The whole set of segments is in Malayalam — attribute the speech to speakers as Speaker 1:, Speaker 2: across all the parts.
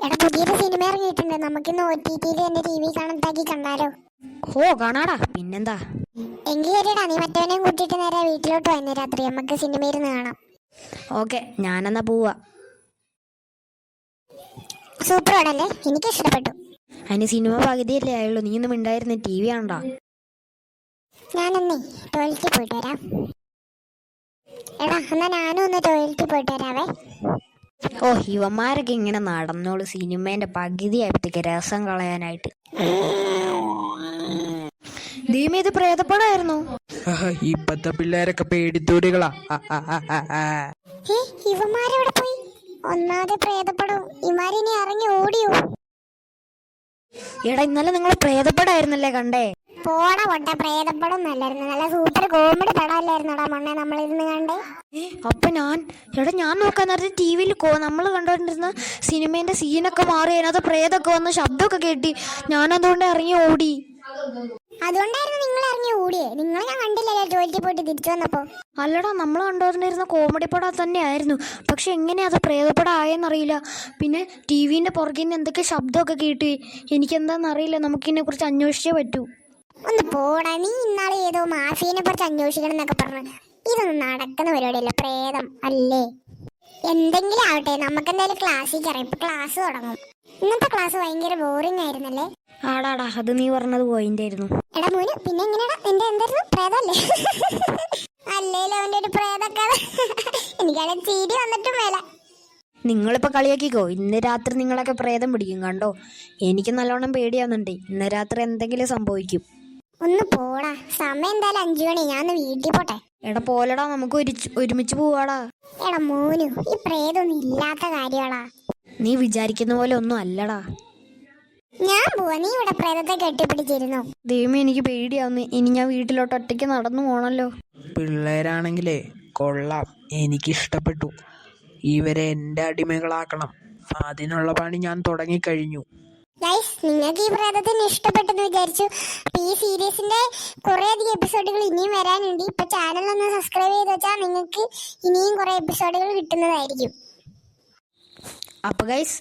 Speaker 1: എടാ പുതിയൊരു സിനിമ ഇറങ്ങിയിട്ടുണ്ട്, നമുക്കിന്ന് OTT-യിൽ എന്റെ TV കാണത്താക്കി കണ്ടാലോ?
Speaker 2: ഓ കാണാടാ, പിന്നെന്താ.
Speaker 1: എങ്കിൽ ശരിടാ, നീ മറ്റവനെയും കൂട്ടിയിട്ട് നേരെ വീട്ടിലോട്ട് വന്നു രാത്രി നമുക്ക് സിനിമ ഇരുന്ന് കാണാം.
Speaker 2: ഓക്കെ, ഞാനെന്നാ പോവാ.
Speaker 1: സൂപ്പർ ആണല്ലേ, എനിക്ക് ഇഷ്ടപ്പെട്ടു.
Speaker 2: അതിന് സിനിമ പകുതിയല്ലേ ആയുള്ളൂ, നീ ഒന്നും ഉണ്ടായിരുന്നു TV കാണണ്ടാ.
Speaker 1: ഞാനൊന്നേ ടോയ്ലറ്റിൽ പോയിട്ട് വരാം. എടാ എന്നാ ഞാനും ഒന്ന് ടോയ്ലറ്റിൽ പോയിട്ട് വരാവേ.
Speaker 2: ഓ, ഇവന്മാരൊക്കെ ഇങ്ങനെ നടന്നോളൂ സിനിമേന്റെ പകുതി ആയപ്പോഴത്തേക്ക് രസം കളയാനായിട്ട്. ദീമ ഇത് പ്രേതപ്പടായിരുന്നു.
Speaker 3: ഇപ്പത്തെ പിള്ളേരൊക്കെ പേടിത്തൂരികളാ.
Speaker 1: ഇവന്മാരെവിടെ പോയി? ഒന്നാമത് പ്രേതപ്പടവും ഇമാരിനി ഇറങ്ങി ഓടിയോ?
Speaker 2: എടാ ഇന്നലെ നിങ്ങൾ പ്രേതപ്പടായിരുന്നല്ലേ കണ്ടേ?
Speaker 1: പോടാ പൊട്ട, പ്രേതപ്പടം നല്ലായിരുന്നു, നല്ല സൂപ്പർ കോമഡി പടമല്ലായിരുന്നോടാ മണ്ണെ നമ്മളിരുന്ന് കണ്ടേ.
Speaker 2: അപ്പൊ ഞാൻ നോക്കാൻ നേരത്തെ TV-യിൽ നമ്മൾ കണ്ടോണ്ടിരുന്ന സിനിമേന്റെ സീനൊക്കെ മാറി അതിനകത്ത് പ്രേതൊക്കെ വന്ന് ശബ്ദമൊക്കെ കേട്ടി, ഞാനതുകൊണ്ട് ഇറങ്ങി ഓടി.
Speaker 1: അതുകൊണ്ടായിരുന്നു നിങ്ങൾ ഇറങ്ങി ഓടിയേ? നിങ്ങളെ ഞാൻ കണ്ടില്ലല്ലോ ടോയ്ലറ്റിൽ പോയിട്ട് തിരിച്ചു വന്നപ്പോ.
Speaker 2: അല്ലടാ, നമ്മൾ കണ്ടോണ്ടിരുന്ന കോമഡി പടം തന്നെ ആയിരുന്നു, പക്ഷെ എങ്ങനെയാ അത് പ്രേതപ്പടം ആയെന്നറിയില്ല. പിന്നെ TV-ന്റെ പുറകിൽ നിന്ന് എന്തൊക്കെ ശബ്ദമൊക്കെ കേട്ടി, എനിക്കെന്താന്നറിയില്ല. നമുക്കിതിനെ കുറിച്ച് അന്വേഷിച്ചേ പറ്റൂ.
Speaker 1: ഒന്ന് പോടാ, നീ ഇന്നാളെ ഏതോ മാഫിയനെ കുറിച്ച് അന്വേഷിക്കണം എന്നൊക്കെ പറഞ്ഞു. ഇതൊന്നും നടക്കുന്ന പരിപാടിയല്ല, പ്രേതം അല്ലേ. എന്തെങ്കിലും ആവട്ടെ, നമുക്കെന്തായാലും ക്ലാസ്സിൽ കയറാം. ഇപ്പൊ ക്ലാസ് തുടങ്ങും. ഇന്നത്തെ ക്ലാസ് ഭയങ്കര ബോറിംഗ് ആയിരുന്നല്ലേ?
Speaker 2: ആടാടാ, അത് നീ പറഞ്ഞത് പോയിന്റ് ആയിരുന്നു.
Speaker 1: എടാ മോന്, പിന്നെ എങ്ങനെയാടാ നിന്റെ എന്തായിരുന്നു പ്രേതല്ലേ? അല്ലേലും അവന്റെ ഒരു പ്രേതൊക്കെ എനിക്കാണെ ചിരി വന്നിട്ടും വേല.
Speaker 2: നിങ്ങളിപ്പോൾ കളിയാക്കിക്കോ, ഇന്ന് രാത്രി നിങ്ങളൊക്കെ പ്രേതം പിടിക്കും കണ്ടോ. എനിക്ക് നല്ലോണം പേടിയാവുന്നുണ്ട്, ഇന്ന് രാത്രി എന്തെങ്കിലും സംഭവിക്കും.
Speaker 1: ഒന്ന് പോടാ, സമയം എന്തായാലും 5 മണി, ഞാൻ ഒന്ന് വീട്ടിൽ പോട്ടെ.
Speaker 2: എടാ പോലടാ, നമുക്ക് ഒരുമിച്ച് പോവാടാ.
Speaker 1: എടാ മോനു, ഈ പ്രേതൊന്നും ഇല്ലാത്ത കാര്യങ്ങളാ.
Speaker 2: നീ വിചാരിക്കുന്ന പോലെ ഒന്നും അല്ലടാ.
Speaker 1: ഞാൻ പോവാ, നീ ഇവിടെ പ്രേതത്തെ കെട്ടിപ്പിടിച്ചിരുന്നു.
Speaker 2: ദൈവമേ, എനിക്ക് പേടിയാവുന്നു. ഇനി ഞാൻ വീട്ടിലോട്ട് ഒറ്റയ്ക്ക് നടന്നു പോണല്ലോ.
Speaker 3: പിള്ളേരാണെങ്കിലേ കൊള്ളാം, എനിക്കിഷ്ടപ്പെട്ടു. ഇവരെ എൻ്റെ അടിമകളാക്കണം, അതിനുള്ള പണി ഞാൻ തുടങ്ങിക്കഴിഞ്ഞു.
Speaker 1: ഗൈസ്, നിങ്ങൾക്ക് ഈ പ്രേതത്തിന് ഇഷ്ടപ്പെട്ടെന്ന് വിചാരിച്ചു. ഈ സീരീസിന്റെ കുറെ അധികം എപ്പിസോഡുകൾ ഇനിയും വരാനുണ്ട്. ഇപ്പൊ ചാനൽ ഒന്ന് സബ്സ്ക്രൈബ് ചെയ്ത് വെച്ചാൽ നിങ്ങൾക്ക് ഇനിയും കുറെ എപ്പിസോഡുകൾ കിട്ടുന്നതായിരിക്കും.
Speaker 2: അപ്പൊ ഗൈസ്,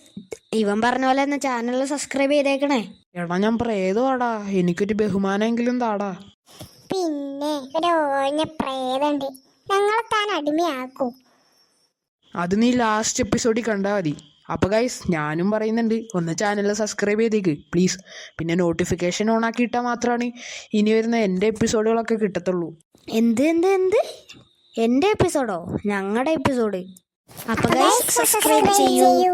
Speaker 2: ഇവൻ പറഞ്ഞ പോലെ തന്നെ ചാനൽ സബ്സ്ക്രൈബ് ചെയ്തേക്കണേ.
Speaker 3: എടാ ഞാൻ പ്രേതമാടാ, എനിക്കൊരു ബഹുമാനെങ്കിലും താടാ.
Speaker 1: പിന്നെ ഒരു ഓഞ്ഞ പ്രേതണ്ട്, ഞങ്ങളെ താൻ അടിമയാക്കൂ.
Speaker 3: അത് നീ ലാസ്റ്റ് എപ്പിസോഡിൽ കണ്ടാൽ മതി. അപ്പോൾ ഗൈസ്, ഞാനും പറയുന്നുണ്ട്, ഒന്ന് ചാനൽ സബ്സ്ക്രൈബ് ചെയ്തേക്ക് പ്ലീസ്. പിന്നെ നോട്ടിഫിക്കേഷൻ ഓൺ ആക്കിയിട്ടാൽ മാത്രമാണ് ഇനി വരുന്ന എൻ്റെ എപ്പിസോഡുകളൊക്കെ കിട്ടത്തുള്ളൂ.
Speaker 2: എന്ത് എൻ്റെ എപ്പിസോഡോ? ഞങ്ങളുടെ എപ്പിസോഡ്. അപ്പൊ ഗൈസ്, സബ്സ്ക്രൈബ് ചെയ്യൂ.